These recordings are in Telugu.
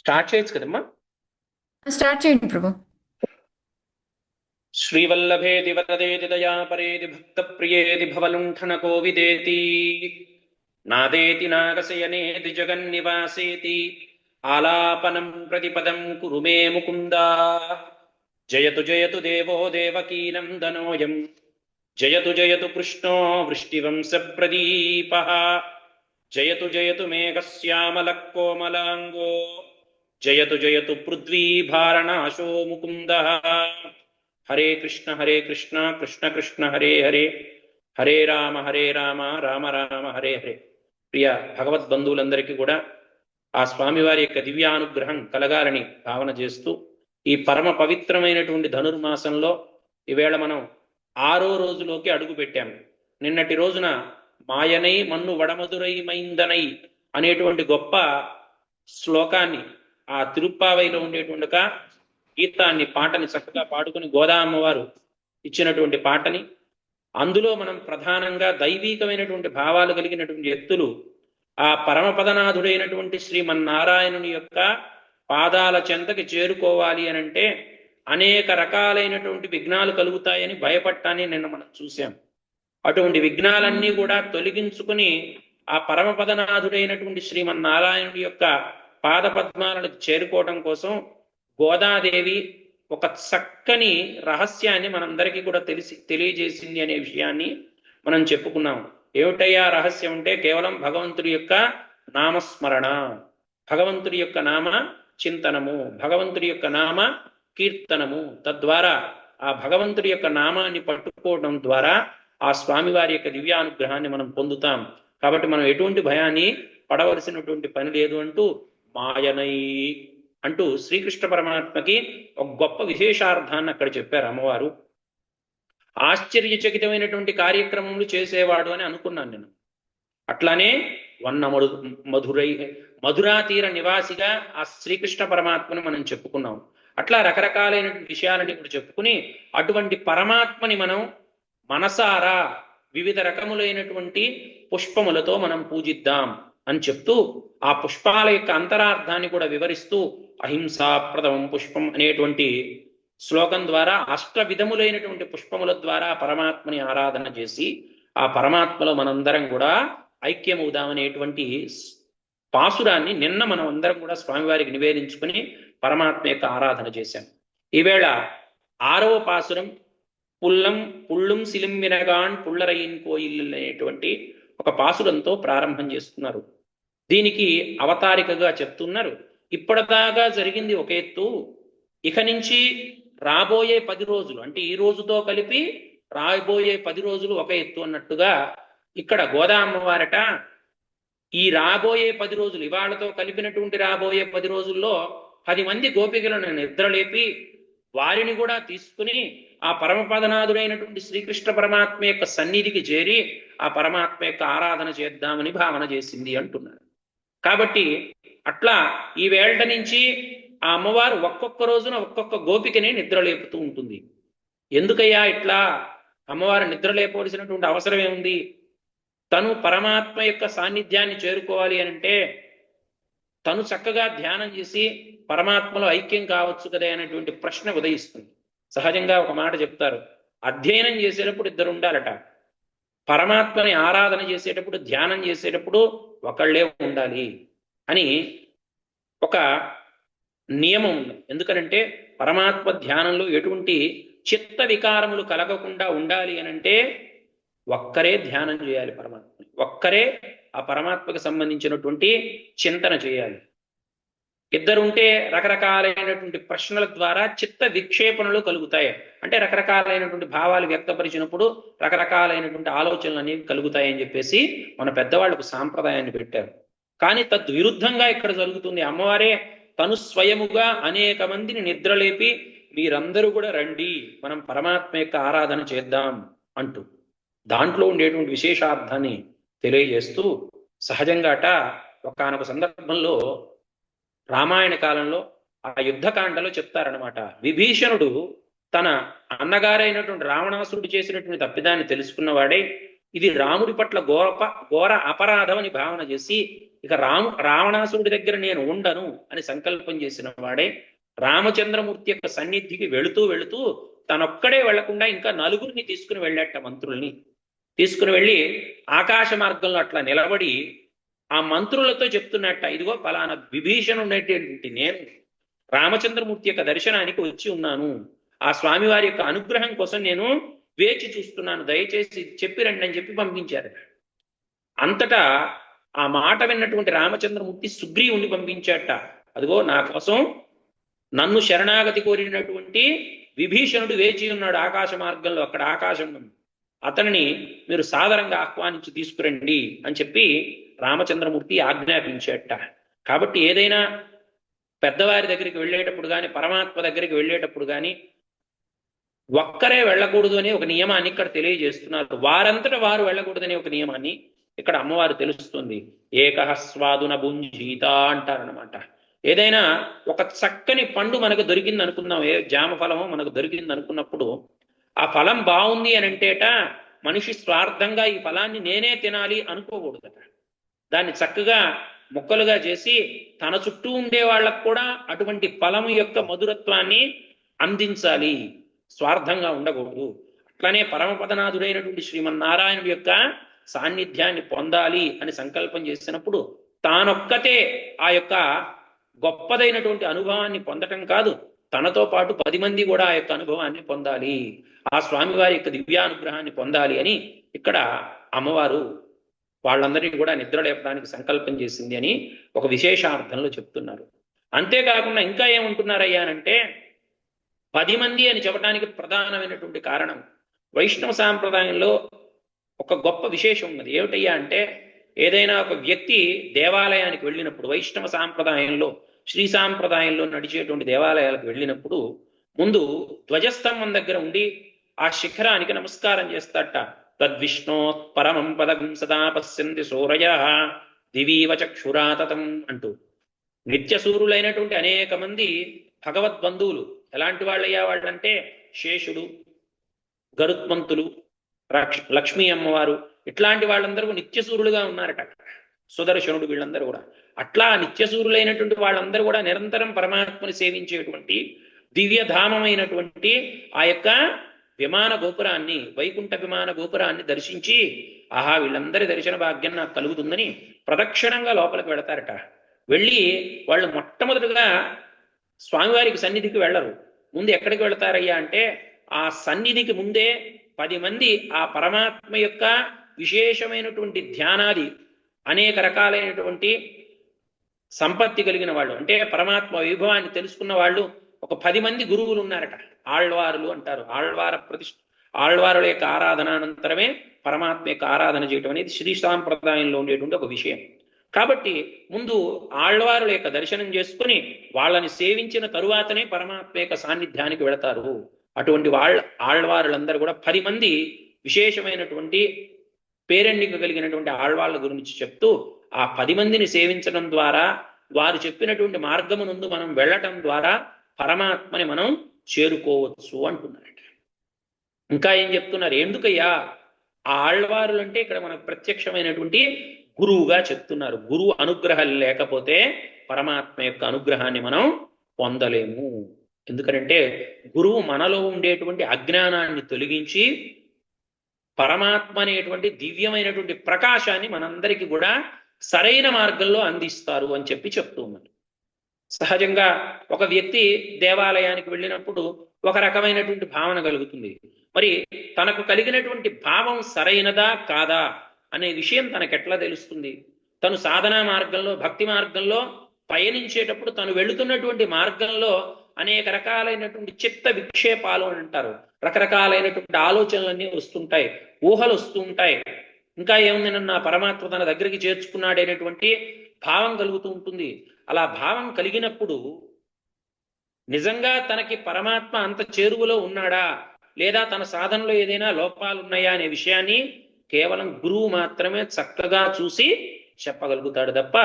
స్టార్ట్ చేయొచ్చు కదమ్మా. స్టార్ట్ చేయండి ప్రభు. శ్రీవల్లభేతి వరదేతి దయాపరేతి భక్త ప్రియేతి భవలుంఠన కోవిదేతి నాదేతి నాగశయనేతి జగన్నివాసేతి ఆలాపనం ప్రతిపదం కురు మే ముకుందా. జయతు జయతు దేవో దేవకీనందనోయం జయతు జయతు కృష్ణో వృష్టివంశ ప్రదీప జయతు జయతు మేఘశ్యామల కోమలాంగో జయతు జయతు పృథ్వీభారణాశో ముకుంద. హరే కృష్ణ కృష్ణ కృష్ణ హరే హరే హరే రామ రామ రామ హరే హరే. ప్రియ భగవద్బంధువులందరికీ కూడా ఆ స్వామివారి యొక్క దివ్యానుగ్రహం కలగాలని భావన చేస్తూ ఈ పరమ పవిత్రమైనటువంటి ధనుర్మాసంలో ఈవేళ మనం 6వ రోజులోకి అడుగు పెట్టాము. నిన్నటి రోజున మాయనై మన్ను వడమధురై మైందనై అనేటువంటి గొప్ప శ్లోకాన్ని ఆ తిరుప్పావైలో ఉండేటువంటి గీతాన్ని పాటని చక్కగా పాడుకుని గోదామ్మవారు ఇచ్చినటువంటి పాటని, అందులో మనం ప్రధానంగా దైవీకమైనటువంటి భావాలు కలిగినటువంటి వ్యక్తులు ఆ పరమపదనాథుడైనటువంటి శ్రీమన్నారాయణుని యొక్క పాదాల చెంతకి చేరుకోవాలి అనంటే అనేక రకాలైనటువంటి విఘ్నాలు కలుగుతాయని భయపట్టాన్ని నిన్న మనం చూసాం. అటువంటి విఘ్నాలన్నీ కూడా తొలగించుకుని ఆ పరమపదనాథుడైనటువంటి శ్రీమన్నారాయణుడి యొక్క పాదపద్మాలను చేరుకోవడం కోసం గోదాదేవి ఒక చక్కని రహస్యాన్ని మనందరికీ కూడా తెలియజేసింది అనే విషయాన్ని మనం చెప్పుకున్నాం. ఏమిటయ్యా రహస్యం అంటే కేవలం భగవంతుడి యొక్క నామస్మరణ, భగవంతుడి యొక్క నామ చింతనము, భగవంతుడి యొక్క నామ కీర్తనము. తద్వారా ఆ భగవంతుడి యొక్క నామాన్ని పట్టుకోవడం ద్వారా ఆ స్వామివారి యొక్క దివ్యానుగ్రహాన్ని మనం పొందుతాం. కాబట్టి మనం ఎటువంటి భయాన్ని పడవలసినటువంటి పని లేదు అంటూ మాయనై అంటూ శ్రీకృష్ణ పరమాత్మకి ఒక గొప్ప విశేషార్థాన్ని అక్కడ చెప్పారు అమ్మవారు. ఆశ్చర్యచకితమైనటువంటి కార్యక్రమములు చేసేవాడు అని అనుకున్నాను నేను. అట్లానే మధురా తీర నివాసిగా ఆ శ్రీకృష్ణ పరమాత్మని మనం చెప్పుకున్నాం. అట్లా రకరకాలైనటువంటి విషయాలని ఇప్పుడు చెప్పుకుని అటువంటి పరమాత్మని మనం మనసారా వివిధ రకములైనటువంటి పుష్పములతో మనం పూజిద్దాం అని చెప్తూ ఆ పుష్పాల యొక్క అంతరార్థాన్ని కూడా వివరిస్తూ అహింసాప్రదమం పుష్పం అనేటువంటి శ్లోకం ద్వారా విధములైనటువంటి పుష్పముల ద్వారా పరమాత్మని ఆరాధన చేసి ఆ పరమాత్మలో మనందరం కూడా ఐక్యమవుదామనేటువంటి పాసురాన్ని నిన్న మనం అందరం కూడా స్వామివారికి నివేదించుకుని పరమాత్మ యొక్క ఆరాధన చేశాం. ఈవేళ 6వ పాసురం పుళ్ళుం సిలింవినగాన్ పుల్లరయిన్ కోయిల్ అనేటువంటి ఒక పాసురంతో ప్రారంభం చేస్తున్నారు. దీనికి అవతారికగా చెప్తున్నారు, ఇప్పటిదాకా జరిగింది ఒక ఎత్తు, ఇక నుంచి రాబోయే 10 రోజులు అంటే ఈ రోజుతో కలిపి రాబోయే 10 రోజులు ఒక ఎత్తు అన్నట్టుగా ఇక్కడ గోదా అమ్మవారట ఈ రాబోయే 10 రోజులు ఇవాళతో కలిపినటువంటి రాబోయే 10 రోజుల్లో 10 మంది గోపికలను నిద్రలేపి వారిని కూడా తీసుకుని ఆ పరమపదనాథుడైనటువంటి శ్రీకృష్ణ పరమాత్మ యొక్క సన్నిధికి చేరి ఆ పరమాత్మ యొక్క ఆరాధన చేద్దామని భావన చేసింది అంటున్నారు. కాబట్టి అట్లా ఈ వేళ నుంచి ఆ అమ్మవారు ఒక్కొక్క రోజున ఒక్కొక్క గోపికని నిద్రలేపుతూ ఉంటుంది. ఎందుకయ్యా ఇట్లా అమ్మవారు నిద్రలేపవలసినటువంటి అవసరం ఏముంది? తను పరమాత్మ యొక్క సాన్నిధ్యాన్ని చేరుకోవాలి అంటే తను చక్కగా ధ్యానం చేసి పరమాత్మలో ఐక్యం కావచ్చు కదా అనేటువంటి ప్రశ్న ఉదయిస్తుంది. సహజంగా ఒక మాట చెప్తారు, అధ్యయనం చేసేటప్పుడు 2 ఉండాలట, పరమాత్మని ఆరాధన చేసేటప్పుడు ధ్యానం చేసేటప్పుడు ఒకళ్ళే ఉండాలి అని ఒక నియమం ఉంది. ఎందుకనంటే పరమాత్మ ధ్యానంలో ఎటువంటి చిత్త వికారములు కలగకుండా ఉండాలి అనంటే ఒక్కరే ధ్యానం చేయాలి, పరమాత్మని ఒక్కరే ఆ పరమాత్మకు సంబంధించినటువంటి చింతన చేయాలి. ఇద్దరుంటే రకరకాలైనటువంటి ప్రశ్నల ద్వారా చిత్త విక్షేపణలు కలుగుతాయి. అంటే రకరకాలైనటువంటి భావాలు వ్యక్తపరిచినప్పుడు రకరకాలైనటువంటి ఆలోచనలు అనేవి కలుగుతాయని చెప్పేసి మన పెద్దవాళ్ళకు సాంప్రదాయాన్ని పెట్టారు. కానీ తద్విరుద్ధంగా ఇక్కడ జరుగుతుంది. అమ్మవారే తను స్వయముగా అనేక మందిని నిద్రలేపి మీరందరూ కూడా రండి మనం పరమాత్మ యొక్క ఆరాధన చేద్దాం అంటూ దాంట్లో ఉండేటువంటి విశేషార్థాన్ని తెలియజేస్తూ సహజంగాట ఒకానొక సందర్భంలో రామాయణ కాలంలో ఆ యుద్ధకాండలో చెప్తారనమాట. విభీషణుడు తన అన్నగారైనటువంటి రావణాసురుడు చేసినటువంటి తప్పిదాన్ని తెలుసుకున్నవాడే ఇది రాముడి పట్ల ఘోర అపరాధం అని భావన చేసి ఇక రావణాసురుడి దగ్గర నేను ఉండను అని సంకల్పం చేసిన వాడే రామచంద్రమూర్తి యొక్క సన్నిధికి వెళుతూ వెళుతూ తనొక్కడే వెళ్లకుండా ఇంకా నలుగురిని తీసుకుని వెళ్ళాట, మంత్రుల్ని తీసుకుని వెళ్ళి ఆకాశ మార్గంలో అట్లా నిలబడి ఆ మంత్రులతో చెప్తున్నట్ట, ఇదిగో ఫలానా విభీషణ ఉండేటువంటి నేను రామచంద్రమూర్తి యొక్క దర్శనానికి వచ్చి ఉన్నాను, ఆ స్వామివారి యొక్క అనుగ్రహం కోసం నేను వేచి చూస్తున్నాను, దయచేసి చెప్పి రండి అని చెప్పి పంపించారు. అంతటా ఆ మాట విన్నటువంటి రామచంద్రమూర్తి సుగ్రీవుని పంపించాట, అదిగో నా కోసం నన్ను శరణాగతి కోరినటువంటి విభీషణుడు వేచి ఉన్నాడు ఆకాశ మార్గంలో, అక్కడ ఆకాశం అతనిని మీరు సాదరంగా ఆహ్వానించి తీసుకురండి అని చెప్పి రామచంద్రమూర్తి ఆజ్ఞాపించేట. కాబట్టి ఏదైనా పెద్దవారి దగ్గరికి వెళ్ళేటప్పుడు కానీ పరమాత్మ దగ్గరికి వెళ్ళేటప్పుడు కానీ ఒక్కరే వెళ్ళకూడదు అనే ఒక నియమాన్ని ఇక్కడ తెలియజేస్తున్నారు. వారంతటా వారు వెళ్ళకూడదనే ఒక నియమాన్ని ఇక్కడ అమ్మవారు తెలుస్తుంది. ఏకహ స్వాదున భుంజీత అంటారనమాట. ఏదైనా ఒక చక్కని పండు మనకు దొరికింది అనుకుందాం, ఏ జామ ఫలమో మనకు దొరికింది అనుకున్నప్పుడు ఆ ఫలం బాగుంది అని అంటేట మనిషి స్వార్థంగా ఈ ఫలాన్ని నేనే తినాలి అనుకోకూడదట. దాన్ని చక్కగా ముక్కలుగా చేసి తన చుట్టూ ఉండే వాళ్ళకు కూడా అటువంటి ఫలము యొక్క మధురత్వాన్ని అందించాలి, స్వార్థంగా ఉండకూడదు. అట్లనే పరమపదనాథుడైనటువంటి శ్రీమన్నారాయణుడి యొక్క సాన్నిధ్యాన్ని పొందాలి అని సంకల్పం చేసినప్పుడు తానొక్కతే ఆ యొక్క గొప్పదైనటువంటి అనుభవాన్ని పొందటం కాదు, తనతో పాటు 10 మంది కూడా ఆ యొక్క అనుభవాన్ని పొందాలి, ఆ స్వామివారి యొక్క దివ్యానుగ్రహాన్ని పొందాలి అని ఇక్కడ అమ్మవారు వాళ్ళందరినీ కూడా నిద్ర లేపడానికి సంకల్పం చేసింది అని ఒక విశేషార్థంలో చెప్తున్నారు. అంతేకాకుండా ఇంకా ఏమంటున్నారయ్యా అంటే 10 మంది అని చెప్పడానికి ప్రధానమైనటువంటి కారణం వైష్ణవ సాంప్రదాయంలో ఒక గొప్ప విశేషం ఉన్నది. ఏమిటయ్యా అంటే ఏదైనా ఒక వ్యక్తి దేవాలయానికి వెళ్ళినప్పుడు, వైష్ణవ సాంప్రదాయంలో శ్రీ సాంప్రదాయంలో నడిచేటువంటి దేవాలయాలకు వెళ్ళినప్పుడు ముందు ధ్వజస్తంభం దగ్గర ఉండి ఆ శిఖరానికి నమస్కారం చేస్తాట. తద్విష్ణో పరమం పదం సదా పశ్యంతి సూరయ దివీవ చక్షురాతతం అంటూ నిత్యసూరులైనటువంటి అనేక మంది భగవద్బంధువులు ఎలాంటి వాళ్ళయ్యా వాళ్ళంటే శేషుడు, గరుత్మంతులు, లక్ష్మీ అమ్మవారు ఇట్లాంటి వాళ్ళందరూ నిత్యసూరులుగా ఉన్నారట. సుదర్శనుడు వీళ్ళందరూ కూడా అట్లా నిత్యసూరులైనటువంటి వాళ్ళందరూ కూడా నిరంతరం పరమాత్మని సేవించేటువంటి దివ్యధామమైనటువంటి ఆ యొక్క విమాన గోపురాన్ని, వైకుంఠ విమాన గోపురాన్ని దర్శించి ఆహా వీళ్ళందరి దర్శన భాగ్యం నాకు కలుగుతుందని ప్రదక్షిణంగా లోపలికి వెళతారట. వెళ్ళి వాళ్ళు మొట్టమొదటిగా స్వామివారికి సన్నిధికి వెళ్ళరు. ముందు ఎక్కడికి వెళతారయ్యా అంటే ఆ సన్నిధికి ముందే 10 మంది ఆ పరమాత్మ యొక్క విశేషమైనటువంటి ధ్యానాది అనేక రకాలైనటువంటి సంపత్తి కలిగిన వాళ్ళు, అంటే పరమాత్మ వైభవాన్ని తెలుసుకున్న వాళ్ళు ఒక 10 మంది గురువులు ఉన్నారట. ఆళ్వారులు అంటారు. ఆళ్వారుల యొక్క ఆరాధన అనంతరమే పరమాత్మ యొక్క ఆరాధన చేయటం అనేది శ్రీ సాంప్రదాయంలో ఉండేటువంటి ఒక విషయం. కాబట్టి ముందు ఆళ్వారుల యొక్క దర్శనం చేసుకుని వాళ్ళని సేవించిన తరువాతనే పరమాత్మ యొక్క సాన్నిధ్యానికి వెళతారు. అటువంటి ఆళ్వారులందరూ కూడా 10 మంది విశేషమైనటువంటి పేరెన్నిక కలిగినటువంటి ఆళ్వాళ్ళ గురించి చెప్తూ ఆ 10 మందిని సేవించడం ద్వారా వారు చెప్పినటువంటి మార్గమునందు మనం వెళ్ళటం ద్వారా పరమాత్మని మనం చేరుకోవచ్చు అంటున్నారట. ఇంకా ఏం చెప్తున్నారు, ఎందుకయ్యా ఆ ఆళ్వారులు అంటే ఇక్కడ మనకు ప్రత్యక్షమైనటువంటి గురువుగా చెప్తున్నారు. గురువు అనుగ్రహం లేకపోతే పరమాత్మ యొక్క అనుగ్రహాన్ని మనం పొందలేము. ఎందుకంటే గురువు మనలో ఉండేటువంటి అజ్ఞానాన్ని తొలగించి పరమాత్మ అనేటువంటి దివ్యమైనటువంటి ప్రకాశాన్ని మనందరికీ కూడా సరైన మార్గంలో అందిస్తారు అని చెప్పి చెప్తూ ఉన్నారు. సహజంగా ఒక వ్యక్తి దేవాలయానికి వెళ్ళినప్పుడు ఒక రకమైనటువంటి భావన కలుగుతుంది. మరి తనకు కలిగినటువంటి భావం సరైనదా కాదా అనే విషయం తనకెట్లా తెలుస్తుంది? తను సాధనా మార్గంలో, భక్తి మార్గంలో పయనించేటప్పుడు తను వెళుతున్నటువంటి మార్గంలో అనేక రకాలైనటువంటి చిత్త విక్షేపాలు అని అంటారు. రకరకాలైనటువంటి ఆలోచనలన్నీ వస్తుంటాయి, ఊహలు వస్తూ ఉంటాయి. ఇంకా ఏముంది, నన్ను ఆ పరమాత్మ తన దగ్గరికి చేర్చుకున్నాడనేటువంటి భావం కలుగుతూ ఉంటుంది. అలా భావం కలిగినప్పుడు నిజంగా తనకి పరమాత్మ అంత చేరువలో ఉన్నాడా లేదా తన సాధనలో ఏదైనా లోపాలు ఉన్నాయా అనే విషయాన్ని కేవలం గురువు మాత్రమే చక్కగా చూసి చెప్పగలుగుతాడు తప్ప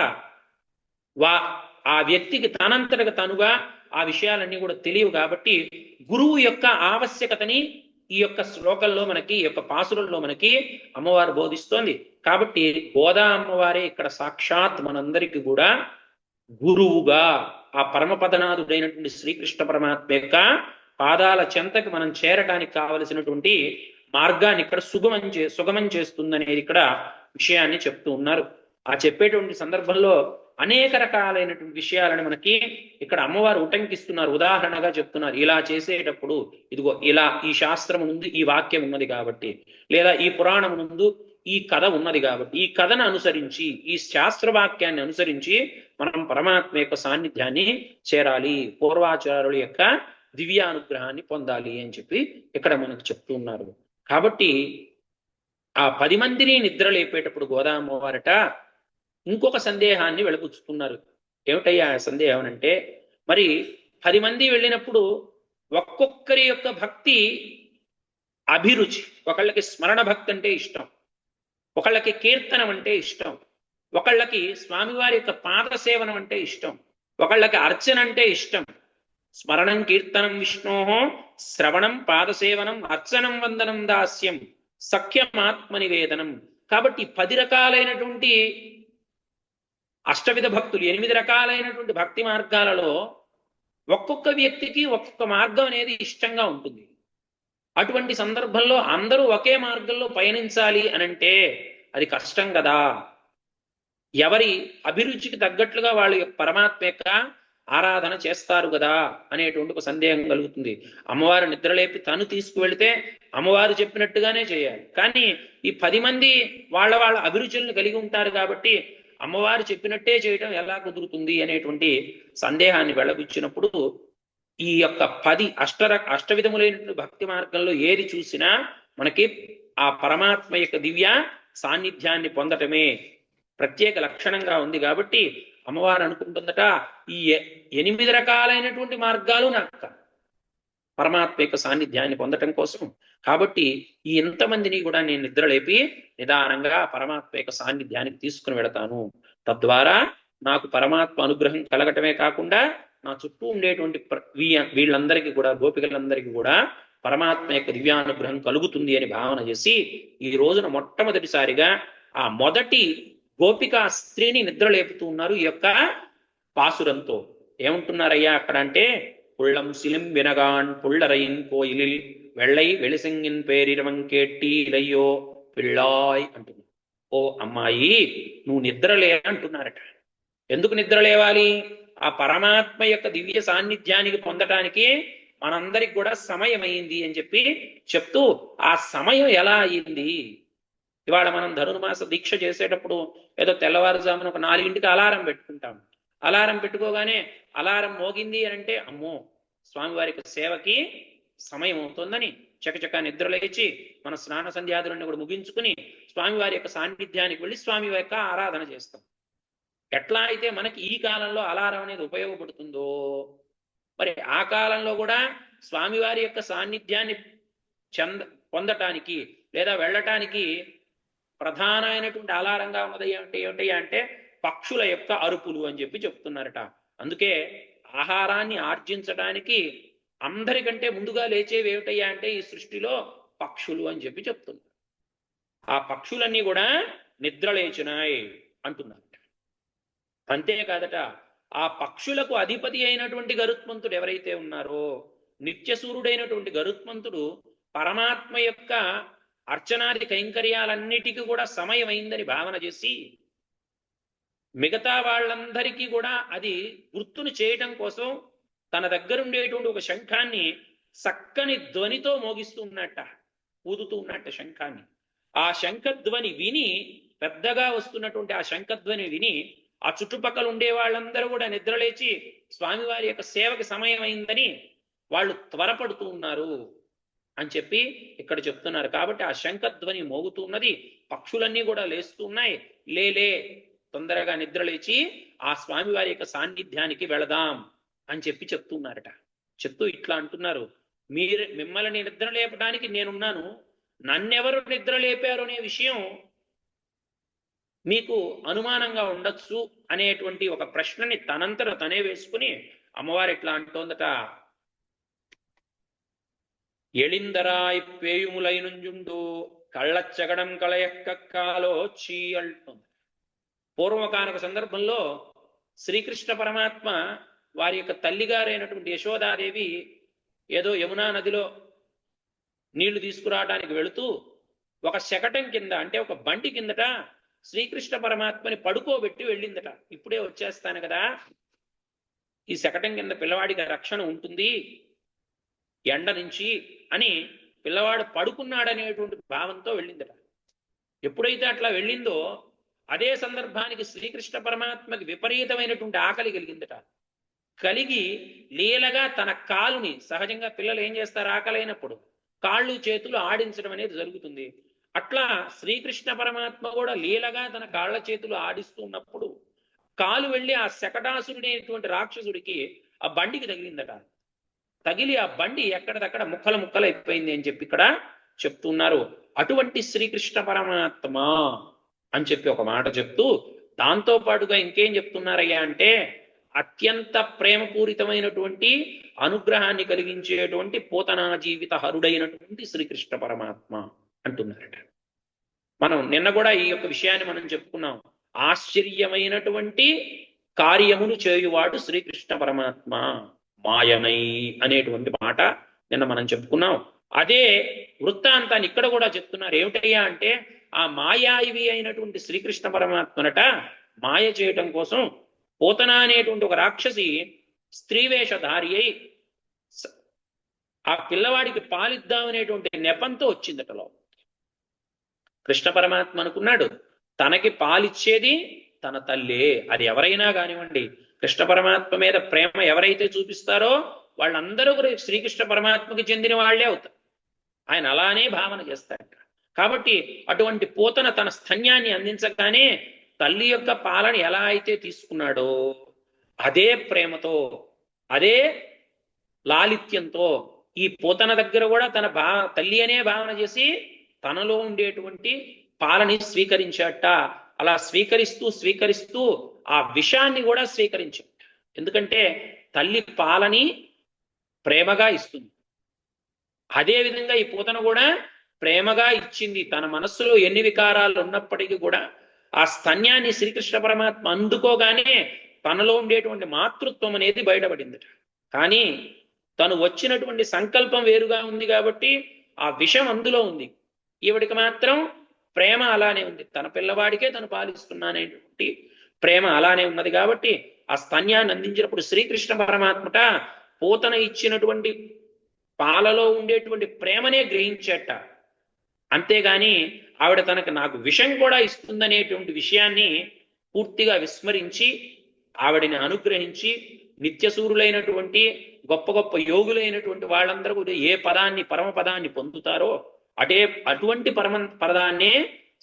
ఆ వ్యక్తికి తనంతటగా తనుగా ఆ విషయాలన్నీ కూడా తెలియవు. కాబట్టి గురువు యొక్క ఆవశ్యకతని ఈ యొక్క శ్లోకంలో మనకి, ఈ యొక్క పాసురంలో మనకి అమ్మవారు బోధిస్తోంది. కాబట్టి గోదా అమ్మవారే ఇక్కడ సాక్షాత్ మనందరికీ కూడా గురువుగా ఆ పరమపదనాథుడైనటువంటి శ్రీకృష్ణ పరమాత్మ యొక్క పాదాల చెంతకి మనం చేరడానికి కావలసినటువంటి మార్గాన్ని ఇక్కడ సుగమం చేస్తుందనేది ఇక్కడ విషయాన్ని చెప్తూ ఉన్నారు. ఆ చెప్పేటువంటి సందర్భంలో అనేక రకాలైనటువంటి విషయాలను మనకి ఇక్కడ అమ్మవారు ఉటంకిస్తున్నారు. ఉదాహరణగా చెప్తున్నారు, ఇలా చేసేటప్పుడు ఇదిగో ఇలా ఈ శాస్త్రం ముందు ఈ వాక్యం ఉన్నది కాబట్టి, లేదా ఈ పురాణం ముందు ఈ కథ ఉన్నది కాబట్టి, ఈ కథను అనుసరించి ఈ శాస్త్ర వాక్యాన్ని అనుసరించి మనం పరమాత్మ యొక్క సాన్నిధ్యాన్ని చేరాలి, పూర్వాచారుల యొక్క దివ్యానుగ్రహాన్ని పొందాలి అని చెప్పి ఇక్కడ మనకు చెప్తూ ఉన్నారు. కాబట్టి ఆ 10 మందిని నిద్ర లేపేటప్పుడు గోదామ్మవారట ఇంకొక సందేహాన్ని వెలుగుచ్చుతున్నారు. ఏమిటయ్యా సందేహం అంటే, మరి 10 మంది వెళ్ళినప్పుడు ఒక్కొక్కరి యొక్క భక్తి అభిరుచి, ఒకళ్ళకి స్మరణ భక్తి అంటే ఇష్టం, ఒకళ్ళకి కీర్తనం అంటే ఇష్టం, ఒకళ్ళకి స్వామివారి యొక్క పాద సేవనం అంటే ఇష్టం, ఒకళ్ళకి అర్చన అంటే ఇష్టం. స్మరణం కీర్తనం విష్ణోహో శ్రవణం పాదసేవనం అర్చనం వందనం దాస్యం సఖ్యమాత్మ నివేదనం. కాబట్టి 10 రకాలైనటువంటి అష్టవిధ భక్తులు, 8 రకాలైనటువంటి భక్తి మార్గాలలో ఒక్కొక్క వ్యక్తికి ఒక్కొక్క మార్గం అనేది ఇష్టంగా ఉంటుంది. అటువంటి సందర్భంలో అందరూ ఒకే మార్గంలో పయనించాలి అనంటే అది కష్టం కదా. ఎవరి అభిరుచికి తగ్గట్లుగా వాళ్ళు పరమాత్మ యొక్క ఆరాధన చేస్తారు కదా అనేటువంటి ఒక సందేహం కలుగుతుంది. అమ్మవారు నిద్రలేపి తను తీసుకువెళితే అమ్మవారు చెప్పినట్టుగానే చేయాలి. కానీ ఈ 10 మంది వాళ్ళ వాళ్ళ అభిరుచులను కలిగి ఉంటారు కాబట్టి అమ్మవారు చెప్పినట్టే చేయటం ఎలా కుదురుతుంది అనేటువంటి సందేహాన్ని వెళ్లబుచ్చినప్పుడు ఈ యొక్క 10 అష్టవిధములైనటువంటి భక్తి మార్గంలో ఏది చూసినా మనకి ఆ పరమాత్మ యొక్క దివ్య సాన్నిధ్యాన్ని పొందటమే ప్రత్యేక లక్షణంగా ఉంది. కాబట్టి అమ్మవారు అనుకుంటుందట, ఈ 8 రకాలైనటువంటి మార్గాలు నాకు పరమాత్మ యొక్క సాన్నిధ్యాన్ని పొందటం కోసం. కాబట్టి ఈ ఎంతమందిని కూడా నేను నిద్రలేపి నిదానంగా పరమాత్మ యొక్క సాన్నిధ్యానికి తీసుకుని వెళతాను. తద్వారా నాకు పరమాత్మ అనుగ్రహం కలగటమే కాకుండా నా చుట్టూ ఉండేటువంటి వీళ్ళందరికీ కూడా, గోపికలందరికీ కూడా పరమాత్మ యొక్క దివ్యానుగ్రహం కలుగుతుంది అని భావన చేసి ఈ రోజున మొట్టమొదటిసారిగా ఆ మొదటి గోపికా స్త్రీని నిద్రలేపుతూ ఉన్నారు ఈ యొక్క పాసురంతో. ఏమంటున్నారయ్యా అక్కడ అంటే, పుళ్ళం సిలిం వినగాన్ పుళ్ళరైన్ కోయిలిల్ వెள்ளై వెలిసింగిన్ పేరిరవం కేట్టి ఇలయ్యో పిళ్ళాయ్ అంటుంది. ఓ అమ్మాయి, నువ్వు నిద్రలే అంటున్నారట. ఎందుకు నిద్రలేవాలి? ఆ పరమాత్మ యొక్క దివ్య సాన్నిధ్యానికి పొందటానికి మనందరికి కూడా సమయం అయింది అని చెప్పి చెప్తూ, ఆ సమయం ఎలా అయింది? ఇవాళ మనం ధనుర్మాస దీక్ష చేసేటప్పుడు ఏదో తెల్లవారుజామున ఒక 4ంటికి అలారం పెట్టుకుంటాం. అలారం పెట్టుకోగానే అలారం మోగింది అని అంటే అమ్మో స్వామివారికి సేవకి సమయం అవుతుందని చకచక నిద్రలేచి మన స్నాన సంధ్యాదులను కూడా ముగించుకుని స్వామివారి యొక్క సాన్నిధ్యానికి వెళ్ళి స్వామివారి యొక్క ఆరాధన చేస్తాం. ఎట్లా అయితే మనకి ఈ కాలంలో అలారం అనేది ఉపయోగపడుతుందో, మరి ఆ కాలంలో కూడా స్వామివారి యొక్క సాన్నిధ్యాన్ని పొందటానికి లేదా వెళ్ళటానికి ప్రధానమైనటువంటి ఆధారంగా ఉన్నది ఏమిటయ్యా అంటే పక్షుల యొక్క అరుపులు అని చెప్పి చెప్తున్నారట. అందుకే ఆహారాన్ని ఆర్జించడానికి అందరికంటే ముందుగా లేచేవి ఏమిటయ్యా అంటే ఈ సృష్టిలో పక్షులు అని చెప్పి చెప్తున్నారు. ఆ పక్షులన్నీ కూడా నిద్రలేచినాయి అంటున్నారట. అంతేకాదట, ఆ పక్షులకు అధిపతి అయినటువంటి గరుత్మంతుడు ఎవరైతే ఉన్నారో, నిత్యసూరుడైనటువంటి గరుత్మంతుడు పరమాత్మ యొక్క అర్చనాది కైంకర్యాలన్నిటికీ కూడా సమయం అయిందని భావన చేసి మిగతా వాళ్ళందరికీ కూడా అది గుర్తును చేయటం కోసం తన దగ్గర ఉండేటువంటి ఒక శంఖాన్ని చక్కని ధ్వనితో మోగిస్తూ ఉన్నట్ట, ఊదుతూ ఉన్నట్ట శంఖాన్ని. ఆ శంఖధ్వని విని, పెద్దగా వస్తున్నటువంటి ఆ శంఖధ్వని విని ఆ చుట్టుపక్కల ఉండే వాళ్ళందరూ కూడా నిద్రలేచి స్వామివారి యొక్క సేవకి సమయం అయిందని వాళ్ళు త్వరపడుతూ ఉన్నారు అని చెప్పి ఇక్కడ చెప్తున్నారు. కాబట్టి ఆ శంఖధ్వని మోగుతూ ఉన్నది, పక్షులన్నీ కూడా లేస్తూ ఉన్నాయి. లేలే, తొందరగా నిద్రలేచి ఆ స్వామివారి యొక్క సాన్నిధ్యానికి వెళదాం అని చెప్పి చెప్తున్నారట. చెప్తూ ఇట్లా అంటున్నారు, మిమ్మల్ని నిద్ర లేపడానికి నేనున్నాను, నన్నెవరు నిద్ర లేపారు అనే విషయం మీకు అనుమానంగా ఉండొచ్చు అనేటువంటి ఒక ప్రశ్నని తనంతట తనే వేసుకుని అమ్మవారు ఇట్లా అంటోందట, ఎళిందరాయ్ పేయుములైనుంజుండు కళ్ళచ్చగడం కళయక్కలో చీ అంటుంది. పూర్వకానక సందర్భంలో శ్రీకృష్ణ పరమాత్మ వారి యొక్క తల్లిగారైనటువంటి యశోదాదేవి ఏదో యమునా నదిలో నీళ్లు తీసుకురావడానికి వెళుతూ ఒక శకటం కింద, అంటే ఒక బండి కిందట శ్రీకృష్ణ పరమాత్మని పడుకోబెట్టి వెళ్ళిందట. ఇప్పుడే వచ్చేస్తాను కదా, ఈ శకటం కింద పిల్లవాడికి రక్షణ ఉంటుంది ఎండ నుంచి అని పిల్లవాడు పడుకున్నాడనేటువంటి భావంతో వెళ్ళిందట. ఎప్పుడైతే అట్లా వెళ్ళిందో అదే సందర్భానికి శ్రీకృష్ణ పరమాత్మకి విపరీతమైనటువంటి ఆకలి కలిగిందట. కలిగి లీలగా తన కాలుని, సహజంగా పిల్లలు ఏం చేస్తారు ఆకలైనప్పుడు కాళ్ళు చేతులు ఆడించడం అనేది జరుగుతుంది. అట్లా శ్రీకృష్ణ పరమాత్మ కూడా లీలగా తన కాళ్ళ చేతులు ఆడిస్తున్నప్పుడు కాలు వెళ్ళి ఆ శకటాసురుడైనటువంటి రాక్షసుడికి ఆ బండికి తగిలిందట. తగిలి ఆ బండి ఎక్కడదక్కడ ముక్కలు ముక్కలు అయిపోయింది అని చెప్పి ఇక్కడ చెప్తున్నారు. అటువంటి శ్రీకృష్ణ పరమాత్మ అని చెప్పి ఒక మాట చెప్తూ, దాంతో పాటుగా ఇంకేం చెప్తున్నారయ్యా అంటే, అత్యంత ప్రేమపూరితమైనటువంటి అనుగ్రహాన్ని కలిగించేటువంటి పోతనా జీవిత హరుడైనటువంటి శ్రీకృష్ణ పరమాత్మ అంటున్నారట. మనం నిన్న కూడా ఈ యొక్క విషయాన్ని మనం చెప్పుకున్నాం. ఆశ్చర్యమైనటువంటి కార్యములు చేయువాడు శ్రీకృష్ణ పరమాత్మ మాయనై అనేటువంటి మాట నిన్న మనం చెప్పుకున్నాం. అదే వృత్తాంతాన్ని ఇక్కడ కూడా చెప్తున్నారు. ఏమిటయ్యా అంటే, ఆ మాయాయివి అయినటువంటి శ్రీకృష్ణ పరమాత్మనట మాయ చేయటం కోసం పోతన అనేటువంటి ఒక రాక్షసి స్త్రీవేషధారి అయి ఆ పిల్లవాడికి పాలిద్దామనేటువంటి నెపంతో వచ్చిందటలో. కృష్ణ పరమాత్మ అనుకున్నాడు తనకి పాలిచ్చేది తన తల్లే. అది ఎవరైనా కానివ్వండి, కృష్ణ పరమాత్మ మీద ప్రేమ ఎవరైతే చూపిస్తారో వాళ్ళందరూ కూడా శ్రీకృష్ణ పరమాత్మకి చెందిన వాళ్లే అవుతారు. ఆయన అలానే భావన చేస్తాడు. కాబట్టి అటువంటి పోతన తన స్తన్యాన్ని అందించగానే తల్లి యొక్క పాలన ఎలా అయితే తీసుకున్నాడో అదే ప్రేమతో, అదే లాలిత్యంతో ఈ పోతన దగ్గర కూడా తన తల్లి అనే భావన చేసి తనలో ఉండేటువంటి పాలని స్వీకరించాట. అలా స్వీకరిస్తూ స్వీకరిస్తూ ఆ విషాన్ని కూడా స్వీకరించాడు. ఎందుకంటే తల్లి పాలని ప్రేమగా ఇస్తుంది. అదేవిధంగా ఈ పోతన కూడా ప్రేమగా ఇచ్చింది. తన మనస్సులో ఎన్ని వికారాలు ఉన్నప్పటికీ కూడా ఆ స్తన్యాన్ని శ్రీకృష్ణ పరమాత్మ అందుకోగానే తనలో ఉండేటువంటి మాతృత్వం అనేది బయటపడిందట. కానీ తను వచ్చినటువంటి సంకల్పం వేరుగా ఉంది కాబట్టి ఆ విషం అందులో ఉంది. ఈవిడికి మాత్రం ప్రేమ అలానే ఉంది. తన పిల్లవాడికే తను పాలిస్తున్నానేటువంటి ప్రేమ అలానే ఉన్నది కాబట్టి ఆ స్తన్యాన్ని అందించినప్పుడు శ్రీకృష్ణ పరమాత్మట పోతన ఇచ్చినటువంటి పాలలో ఉండేటువంటి ప్రేమనే గ్రహించేట. అంతేగాని ఆవిడ నాకు విషం కూడా ఇస్తుందనేటువంటి విషయాన్ని పూర్తిగా విస్మరించి ఆవిడని అనుగ్రహించి నిత్యసూరులైనటువంటి గొప్ప గొప్ప యోగులైనటువంటి వాళ్ళందరూ కూడా ఏ పదాన్ని పరమ పదాన్ని పొందుతారో అటువంటి పదాన్నే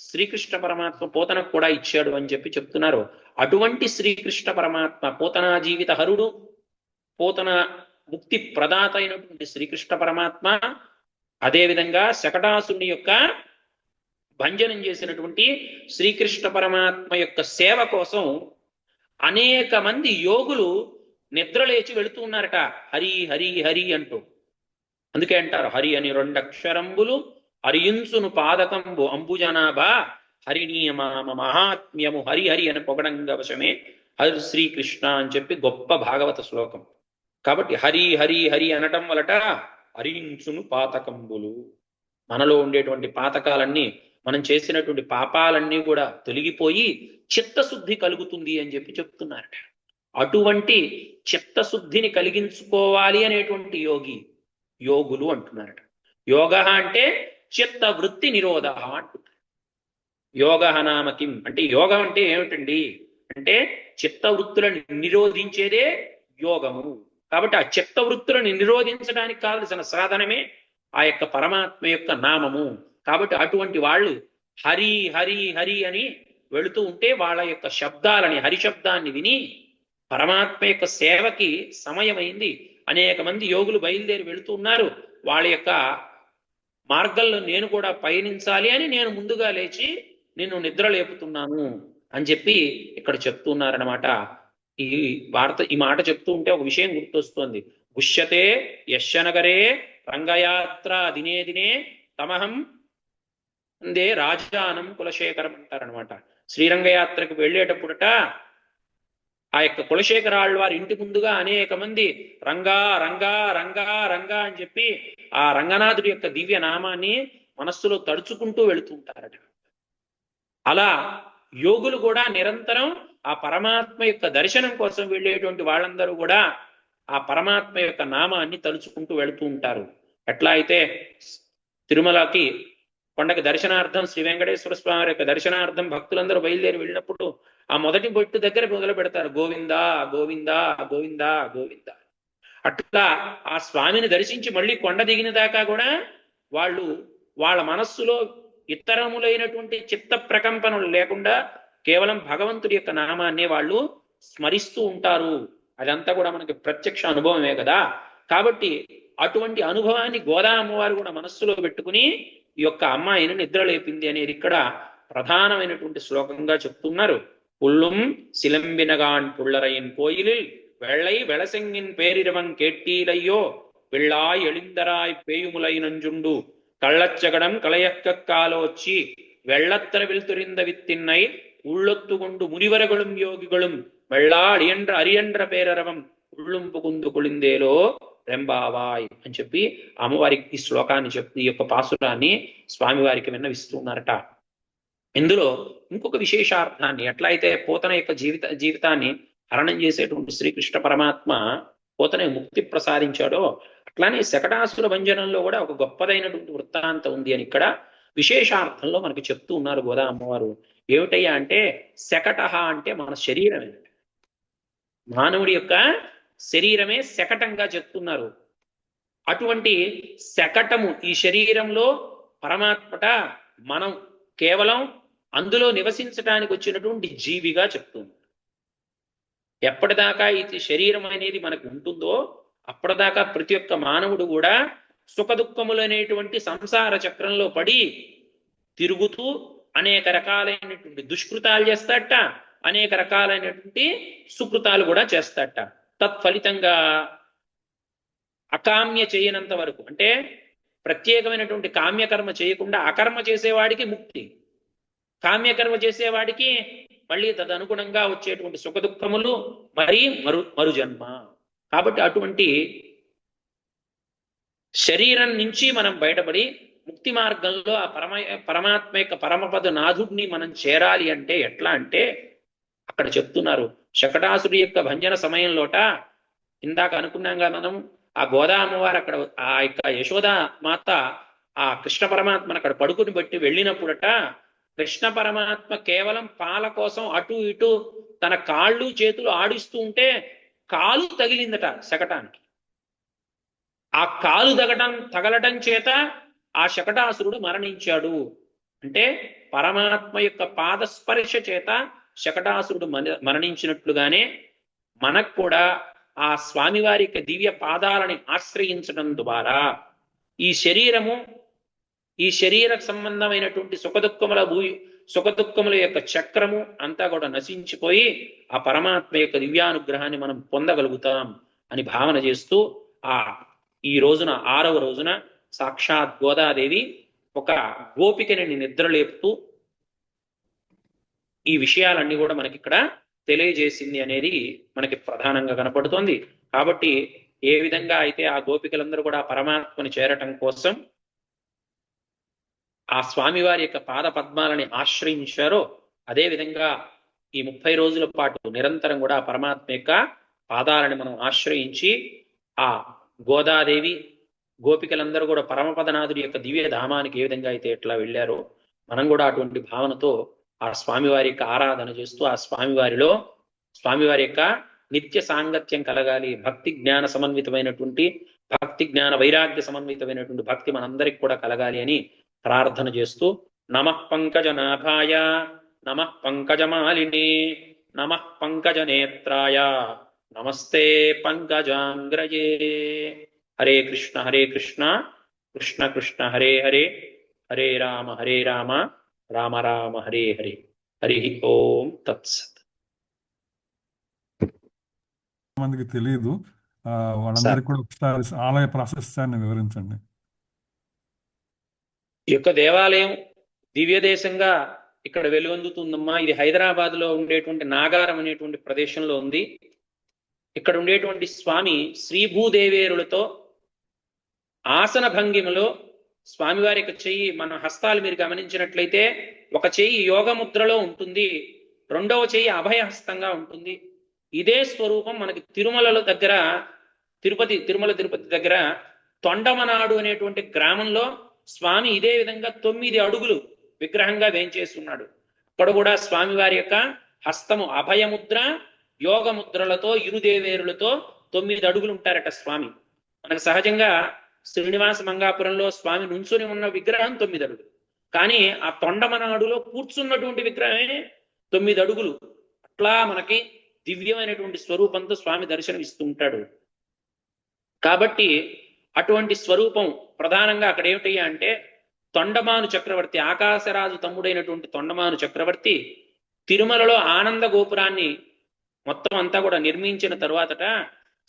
శ్రీకృష్ణ పరమాత్మ పోతనకు కూడా ఇచ్చాడు అని చెప్పి చెప్తున్నారు. అటువంటి శ్రీకృష్ణ పరమాత్మ పోతనా జీవిత హరుడు, పోతన ముక్తి ప్రదాత అయినటువంటి శ్రీకృష్ణ పరమాత్మ, అదేవిధంగా శకటాసుని యొక్క భంజనం చేసినటువంటి శ్రీకృష్ణ పరమాత్మ యొక్క సేవ కోసం అనేక మంది యోగులు నిద్రలేచి వెళుతూ ఉన్నారట. హరి హరి హరి అంటూ. అందుకే అంటారు హరి అని రెండక్షరంబులు హరియించును పాదకంబు అంబుజనాభా హరినీయమామ మహాత్మ్యము హరి హరి అని పొగడంగా వశమే హరి శ్రీకృష్ణ అని చెప్పి గొప్ప భాగవత శ్లోకం. కాబట్టి హరి హరి హరి అనటం వలట హరించును పాతకంబులు, మనలో ఉండేటువంటి పాతకాలన్నీ, మనం చేసినటువంటి పాపాలన్నీ కూడా తొలగిపోయి చిత్తశుద్ధి కలుగుతుంది అని చెప్పి చెప్తున్నారట. అటువంటి చిత్తశుద్ధిని కలిగించుకోవాలి అనేటువంటి యోగులు అంటున్నారట. యోగ అంటే చిత్త వృత్తి నిరోధ అంటున్నారు. యోగ నామకిం అంటే యోగం అంటే ఏమిటండి అంటే చిత్త వృత్తులను నిరోధించేదే యోగము. కాబట్టి ఆ చిత్త వృత్తులను నిరోధించడానికి కావలసిన సాధనమే ఆ యొక్క పరమాత్మ యొక్క నామము. కాబట్టి అటువంటి వాళ్ళు హరి హరి హరి అని వెళుతూ ఉంటే వాళ్ళ యొక్క శబ్దాలని, హరిశబ్దాన్ని విని పరమాత్మ యొక్క సేవకి సమయమైంది. అనేక మంది యోగులు బయలుదేరి వెళుతూ ఉన్నారు. వాళ్ళ యొక్క మార్గంలో నేను కూడా పయనించాలి అని నేను ముందుగా లేచి నిన్ను నిద్ర లేపుతున్నాను అని చెప్పి ఇక్కడ చెప్తున్నారనమాట. ఈ మాట చెప్తూ ఉంటే ఒక విషయం గుర్తొస్తోంది. గుష్యతే యశనగరే రంగయాత్ర దినే దినే తమహం అందే రాజానం కులశేఖరం అంటారనమాట. శ్రీరంగయాత్రకు వెళ్ళేటప్పుడట ఆ యొక్క కులశేఖరాళ్ళ వారి ఇంటి ముందుగా అనేక మంది రంగా రంగా రంగా రంగా అని చెప్పి ఆ రంగనాథుడి యొక్క దివ్య నామాన్ని మనస్సులో తడుచుకుంటూ వెళుతుంటారట. అలా యోగులు కూడా నిరంతరం ఆ పరమాత్మ యొక్క దర్శనం కోసం వెళ్ళేటువంటి వాళ్ళందరూ కూడా ఆ పరమాత్మ యొక్క నామాన్ని తలుచుకుంటూ వెళుతూ ఉంటారు. ఎట్లా అయితే తిరుమలకి కొండకి దర్శనార్థం శ్రీ వెంకటేశ్వర స్వామి యొక్క దర్శనార్థం భక్తులందరూ బయలుదేరి వెళ్ళినప్పుడు ఆ మొదటి బొట్టు దగ్గర మొదలు పెడతారు, గోవిందా గోవిందా గోవిందా గోవిందా. అట్లా ఆ స్వామిని దర్శించి మళ్ళీ కొండ దిగిన దాకా కూడా వాళ్ళు వాళ్ళ మనస్సులో ఇతరములైనటువంటి చిత్త ప్రకంపనలు లేకుండా కేవలం భగవంతుడి యొక్క నామాన్ని వాళ్ళు స్మరిస్తూ ఉంటారు. అదంతా కూడా మనకి ప్రత్యక్ష అనుభవమే కదా. కాబట్టి అటువంటి అనుభవాన్ని గోదా అమ్మవారు కూడా మనస్సులో పెట్టుకుని ఈ యొక్క అమ్మాయిని నిద్రలేపింది అనేది ఇక్కడ ప్రధానమైనటువంటి శ్లోకంగా చెప్తున్నారు. పుల్లుం సిలంబినగాన్ పుల్లరయిన్ కోయిలిల్ வெள்ளை வெளசெங்கின் பேரிரவன் கேட்டீலையோ வெள்ளாய் எழுந்தராய் பேயுமுலை நஞ்சுண்டு கள்ளச்சகடம் களையக்க காலோச்சி வெள்ளத்தரவில் துரிந்த வித்தின்னை உள்ளொத்து கொண்டு முனிவர்களும் யோகிகளும் வெள்ளா అడియండ్ర అరియండ్ర పేరరవం ఉళ్ళుం పుగుందు కుళిందేలో రెంబావాయ్ అని చెప్పి అమ్మవారికి ఈ శ్లోకాన్ని చెప్పి ఈ యొక్క పాసురాన్ని స్వామివారికి విన్నవిస్తున్నారట. ఇందులో ఇంకొక విశేషార్థాన్ని, ఎట్లయితే పోతన యొక్క జీవితాన్ని హరణం చేసేటువంటి శ్రీకృష్ణ పరమాత్మ పోతనే ముక్తి ప్రసాదించాడో అట్లానే శకటాసుర భంజనంలో కూడా ఒక గొప్పదైనటువంటి వృత్తాంతం ఉంది అని ఇక్కడ విశేషార్థంలో మనకి చెప్తూ ఉన్నారు గోదా అమ్మవారు. ఏమిటయ్యా అంటే శకటహ అంటే మన శరీరమే, మానవుడి యొక్క శరీరమే శకటంగా చెప్తున్నారు. అటువంటి శకటము ఈ శరీరంలో పరమాత్మట మనం కేవలం అందులో నివసించడానికి వచ్చినటువంటి జీవిగా చెప్తుంది. ఎప్పటిదాకా ఈ శరీరం అనేది మనకు ఉంటుందో అప్పటిదాకా ప్రతి ఒక్క మానవుడు కూడా సుఖ దుఃఖములు అనేటువంటి సంసార చక్రంలో పడి తిరుగుతూ అనేక రకాలైనటువంటి దుష్కృతాలు చేస్తాట, అనేక రకాలైనటువంటి సుకృతాలు కూడా చేస్తాట. తత్ఫలితంగా అకామ్య చేయనంత వరకు, అంటే ప్రత్యేకమైనటువంటి కామ్యకర్మ చేయకుండా అకర్మ చేసేవాడికి ముక్తి, కామ్యకర్మ చేసేవాడికి మళ్ళీ తదనుగుణంగా వచ్చేటువంటి సుఖ దుఃఖములు మరీ మరు జన్మ. కాబట్టి అటువంటి శరీరం నుంచి మనం బయటపడి ముక్తి మార్గంలో ఆ పరమాత్మ యొక్క పరమపద నాథుడిని మనం చేరాలి అంటే ఎట్లా అంటే అక్కడ చెప్తున్నారు. శకటాసుడి యొక్క భంజన సమయంలోట ఇందాక అనుకున్నాగా మనం ఆ గోదా అమ్మవారు అక్కడ ఆ యొక్క యశోద మాత ఆ కృష్ణ పరమాత్మను అక్కడ పడుకుని బట్టి వెళ్ళినప్పుడట కృష్ణ పరమాత్మ కేవలం పాల కోసం అటు ఇటు తన కాళ్ళు చేతులు ఆడిస్తూ ఉంటే కాలు తగిలిందట శకటానికి. ఆ కాలు తగలటం చేత ఆ శకటాసురుడు మరణించాడు. అంటే పరమాత్మ యొక్క పాదస్పర్శ చేత శకటాసురుడు మరణించినట్లుగానే మనకు కూడా ఆ స్వామివారి యొక్క దివ్య పాదాలని ఆశ్రయించడం ద్వారా ఈ శరీర సంబంధమైనటువంటి సుఖదుఖముల యొక్క చక్రము అంతా కూడా నశించిపోయి ఆ పరమాత్మ యొక్క దివ్యానుగ్రహాన్ని మనం పొందగలుగుతాం అని భావన చేస్తూ ఈ రోజున 6వ రోజున సాక్షాత్ గోదాదేవి ఒక గోపికని నిద్రలేపుతూ ఈ విషయాలన్నీ కూడా మనకి ఇక్కడ తెలియజేసింది అనేది మనకి ప్రధానంగా కనపడుతోంది. కాబట్టి ఏ విధంగా అయితే ఆ గోపికలందరూ కూడా పరమాత్మని చేరటం కోసం ఆ స్వామివారి యొక్క పాద పద్మాలని ఆశ్రయించారో అదేవిధంగా ఈ 30 రోజుల పాటు నిరంతరం కూడా పరమాత్మ యొక్క పాదాలని మనం ఆశ్రయించి ఆ గోదాదేవి గోపికలందరూ కూడా పరమపదనాథుడి యొక్క దివ్య ధామానికి ఏ విధంగా అయితే ఎట్లా వెళ్ళారో మనం కూడా అటువంటి భావనతో ఆ స్వామివారి యొక్క ఆరాధన చేస్తూ ఆ స్వామివారి యొక్క నిత్య సాంగత్యం కలగాలి, భక్తి జ్ఞాన సమన్వితమైనటువంటి భక్తి జ్ఞాన వైరాగ్య సమన్వితమైనటువంటి భక్తి మనందరికి కూడా కలగాలి అని ప్రార్థన చేస్తూ నమః పంకజనాభాయ నమః పంకజమాలినే నమః పంకజనేత్రాయ నమస్తే పంకజాంగ్రజే. హరే కృష్ణ కృష్ణ కృష్ణ హరే హరే హరే రామ రామ రామ హరే హరే. హరి ఓం తత్సత్. మందికి తెలియదు, వాళ్ళందరికీ కూడా ఒకసారి ఆలయ ప్రాశస్త్యాన్ని వివరించండి. ఈ యొక్క దేవాలయం దివ్య దేశంగా ఇక్కడ వెలుగొందుతుందమ్మా. ఇది హైదరాబాద్ లో ఉండేటువంటి నాగారం అనేటువంటి ప్రదేశంలో ఉంది. ఇక్కడ ఉండేటువంటి స్వామి శ్రీభూదేవేరులతో ఆసన భంగిమలో స్వామివారి యొక్క చెయ్యి, మన హస్తాలు మీరు గమనించినట్లయితే ఒక చెయ్యి యోగ ముద్రలో ఉంటుంది, రెండవ చెయ్యి అభయహస్తంగా ఉంటుంది. ఇదే స్వరూపం మనకి తిరుమలలో దగ్గర తిరుమల తిరుపతి దగ్గర తొండమనాడు అనేటువంటి గ్రామంలో స్వామి ఇదే విధంగా 9 అడుగులు విగ్రహంగా వేంచేస్తున్నాడు. అక్కడ కూడా స్వామివారి యొక్క హస్తము అభయముద్ర యోగ ముద్రలతో ఇరుదేవేరులతో 9 అడుగులు ఉంటారట స్వామి. మనకు సహజంగా శ్రీనివాస మంగాపురంలో స్వామి నుంచుని ఉన్న విగ్రహం 9 అడుగులు, కానీ ఆ తొండమనాడులో కూర్చున్నటువంటి విగ్రహమే 9 అడుగులు. అట్లా మనకి దివ్యమైనటువంటి స్వరూపంతో స్వామి దర్శనం ఇస్తూ ఉంటాడు. కాబట్టి అటువంటి స్వరూపం ప్రధానంగా అక్కడ ఏమిటయ్యా అంటే తొండమాను చక్రవర్తి, ఆకాశరాజు తమ్ముడైనటువంటి తొండమాను చక్రవర్తి తిరుమలలో ఆనంద గోపురాన్ని మొత్తం అంతా కూడా నిర్మించిన తరువాతట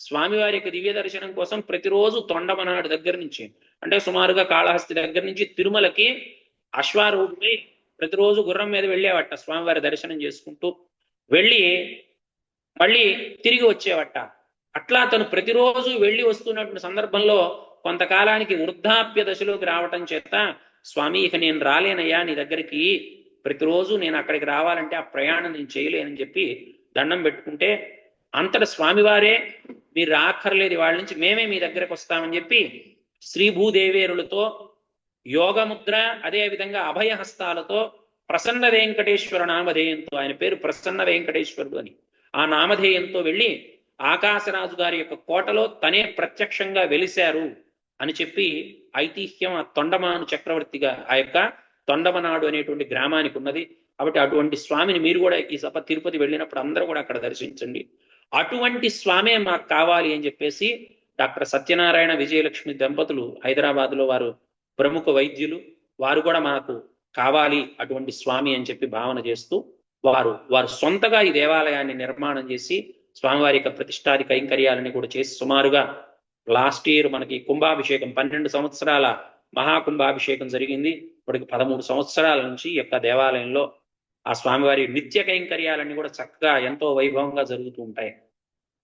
స్వామివారి యొక్క దివ్య దర్శనం కోసం ప్రతిరోజు తొండమనాడు దగ్గర నుంచి, అంటే సుమారుగా కాళహస్తి దగ్గర నుంచి తిరుమలకి అశ్వారూఢుడై ప్రతిరోజు గుర్రం మీద వెళ్ళేవట స్వామివారి దర్శనం చేసుకుంటూ, వెళ్ళి మళ్ళీ తిరిగి వచ్చేవట. అట్లా తను ప్రతిరోజు వెళ్ళి వస్తున్నటువంటి సందర్భంలో కొంతకాలానికి వృద్ధాప్య దశలోకి రావటం చేత, స్వామి ఇక నేను రాలేనయ్యా నీ దగ్గరికి, ప్రతిరోజు నేను అక్కడికి రావాలంటే ఆ ప్రయాణం నేను చేయలేనని చెప్పి దండం పెట్టుకుంటే, అంతట స్వామివారే మీరు రాక్కర్లేదు వాళ్ళ నుంచి మేమే మీ దగ్గరకు వస్తామని చెప్పి శ్రీభూదేవేరులతో యోగముద్ర అదే విధంగా అభయహస్తాలతో ప్రసన్న వెంకటేశ్వర నామధేయంతో, ఆయన పేరు ప్రసన్న వెంకటేశ్వరుడు అని, ఆ నామధేయంతో వెళ్ళి ఆకాశరాజు గారి యొక్క కోటలో తనే ప్రత్యక్షంగా వెలిశారు అని చెప్పి ఐతిహ్యం ఆ తొండమాను చక్రవర్తిగా ఆ యొక్క తొండమనాడు అనేటువంటి గ్రామానికి ఉన్నది. కాబట్టి అటువంటి స్వామిని మీరు కూడా ఈ సభ తిరుపతి వెళ్ళినప్పుడు అందరూ కూడా అక్కడ దర్శించండి. అటువంటి స్వామే మాకు కావాలి అని చెప్పేసి డాక్టర్ సత్యనారాయణ విజయలక్ష్మి దంపతులు హైదరాబాద్లో వారు ప్రముఖ వైద్యులు, వారు కూడా మనకు కావాలి అటువంటి స్వామి అని చెప్పి భావన చేస్తూ వారు సొంతగా ఈ దేవాలయాన్ని నిర్మాణం చేసి స్వామివారి యొక్క ప్రతిష్టాది కైంకర్యాలని కూడా చేసి సుమారుగా లాస్ట్ ఇయర్ మనకి కుంభాభిషేకం 12 సంవత్సరాల మహాకుంభాభిషేకం జరిగింది. ఇప్పటికి 13 సంవత్సరాల నుంచి ఈ యొక్క దేవాలయంలో ఆ స్వామివారి నిత్య కైంకర్యాలన్నీ కూడా చక్కగా ఎంతో వైభవంగా జరుగుతూ ఉంటాయి.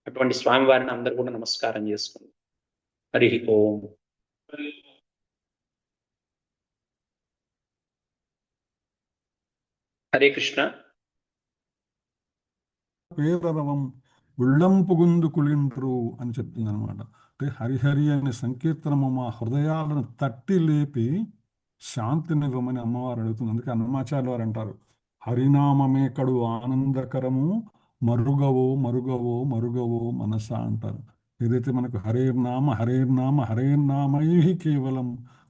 అటువంటి స్వామివారిని అందరూ కూడా నమస్కారం చేసుకుంది. హరి ఓం. హరే కృష్ణ. పేదరవం ఉళ్ళంపుగుందు కులిండ్రు అని చెప్తుంది అనమాట. అంటే హరిహరి అనే సంకీర్తనము మా హృదయాలను తట్టి లేపి శాంతినివ్వమని అమ్మవారు అడుగుతుంది. అందుకే అన్నమాచార్య వారు అంటారు, హరినామమే కడు ఆనందకరము మరుగవో మరుగవో మరుగవో మనస అంటారు. ఏదైతే మనకు హరేర్నామ హరేర్నామ హరేర్నామై కేవలం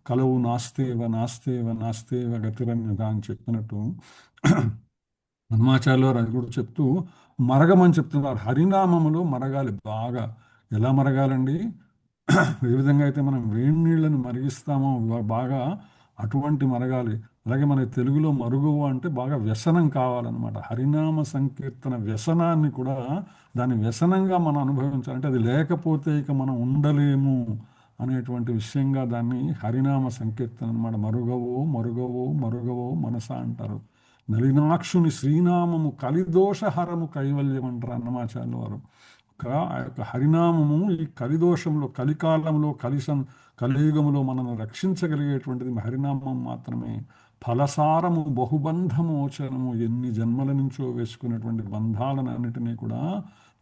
కలవు నాస్తేవ నాస్తేవ నాస్తేవ గతిరన్యత అని చెప్పినట్టు హనుమాచార్యుల వారు అది కూడా చెప్తూ మరగమని చెప్తున్నారు. హరినామములో మరగాలి బాగా. ఎలా మరగాలండి? ఏ విధంగా అయితే మనం వేడి నీళ్ళని మరిగిస్తామో బాగా అటువంటి మరగాలి. అలాగే మన తెలుగులో మరుగువు అంటే బాగా వ్యసనం కావాలన్నమాట. హరినామ సంకీర్తన వ్యసనాన్ని కూడా దాని వ్యసనంగా మనం అనుభవించాలంటే అది లేకపోతే ఇక మనం ఉండలేము అనేటువంటి విషయంగా దాన్ని హరినామ సంకీర్తన అనమాట. మరుగవో మరుగవో మరుగవో మనస అంటారు. నలినాక్షుని శ్రీనామము కలిదోషహరము కైవల్యం అంటారు అన్నమాచార్యుల వారు. ఆ యొక్క హరినామము ఈ కలిదోషంలో కలికాలంలో కలియుగములో మనల్ని రక్షించగలిగేటువంటిది హరినామం మాత్రమే. ఫలసారము బహుబంధమోచనము, ఎన్ని జన్మల నుంచో వేసుకున్నటువంటి బంధాలను అన్నిటినీ కూడా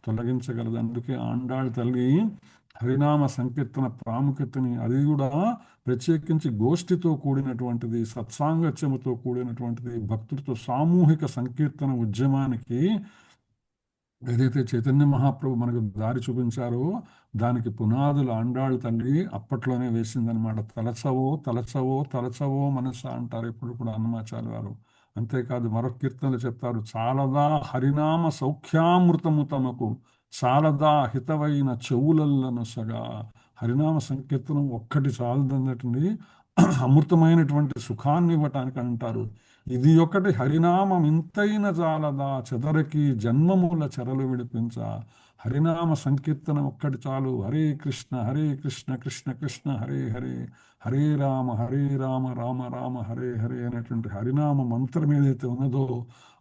తొలగించగలదు. అందుకే ఆండాళ్ తల్లి హరినామ సంకీర్తన ప్రాముఖ్యతని, అది కూడా ప్రత్యేకించి గోష్ఠితో కూడినటువంటిది, సత్సాంగత్యముతో కూడినటువంటిది, భక్తులతో సామూహిక సంకీర్తన ఉద్యమానికి ఏదైతే చైతన్య మహాప్రభు మనకు దారి చూపించారో దానికి పునాదులు ఆండాళ్ తల్లి అప్పట్లోనే వేసిందనమాట. తలచవో తలచవో తలచవో మనస అంటారు ఇప్పుడు కూడా అన్నమాచార్య వారు. అంతేకాదు మరొక కీర్తనలు చెప్తారు, చాలదా హరినామ సౌఖ్యామృతము తమకు, చాలదా హితవైన చెవులలను సగా. హరినామ సంకీర్తనం ఒక్కటి చాలదన్నటువంటి అమృతమైనటువంటి సుఖాన్ని ఇవ్వటానికి అంటారు. ఇది ఒకటి హరినామం ఇంతైన చాలదా చెదరకి జన్మముల చెరలు విడిపించ. హరినామ సంకీర్తన ఒక్కటి చాలు. హరే కృష్ణ కృష్ణ కృష్ణ హరే హరే, హరే రామ రామ రామ హరే హరే అనేటువంటి హరినామ మంత్రం ఏదైతే ఉన్నదో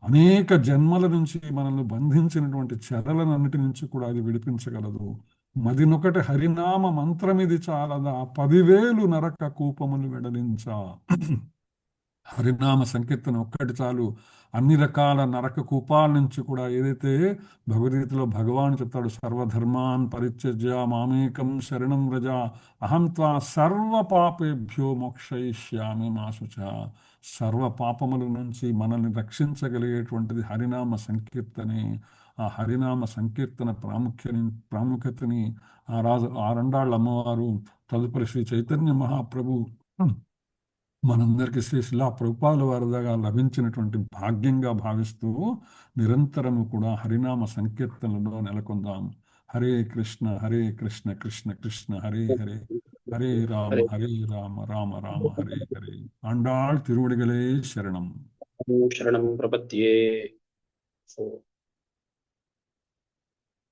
అనేక జన్మల నుంచి మనల్ని బంధించినటువంటి చెరలన్నిటి నుంచి కూడా అది విడిపించగలదు. మదినొకటి హరినామ మంత్రం ఇది చాలదా, 10,000 నరక కూపములు వెడలించా. హరినామ సంకీర్తన ఒక్కటి చాలు. అన్ని రకాల నరక కూపాల నుంచి కూడా, ఏదైతే భగవద్గీతలో భగవాన్ చెప్తాడు, సర్వధర్మాన్ పరిత్యజ్య మామేకం శరణం వ్రజ అహం త్వా సర్వ పాపేభ్యో మోక్షయిష్యామి మా శుచ. సర్వ పాపముల నుంచి మనల్ని రక్షించగలిగేటువంటిది హరినామ సంకీర్తనే. ఆ హరినామ సంకీర్తన ప్రాముఖ్యతని ఆ రెండాళ్ళ అమ్మవారు, తదుపరి శ్రీ చైతన్య మహాప్రభు మనందరికీ శ్రీ శిలా ప్రభుపాదుల వారి దగ్గర లభించినటువంటి భాగ్యంగా భావిస్తూ నిరంతరము కూడా హరినామ సంకీర్తనలో నెలకొందాం. హరే కృష్ణ కృష్ణ కృష్ణ హరే హరే, హరే రామ రామ రామ హరే హరే. ఆండాళ్ తిరువడిగలే శరణం. శరణం ప్రపద్యే.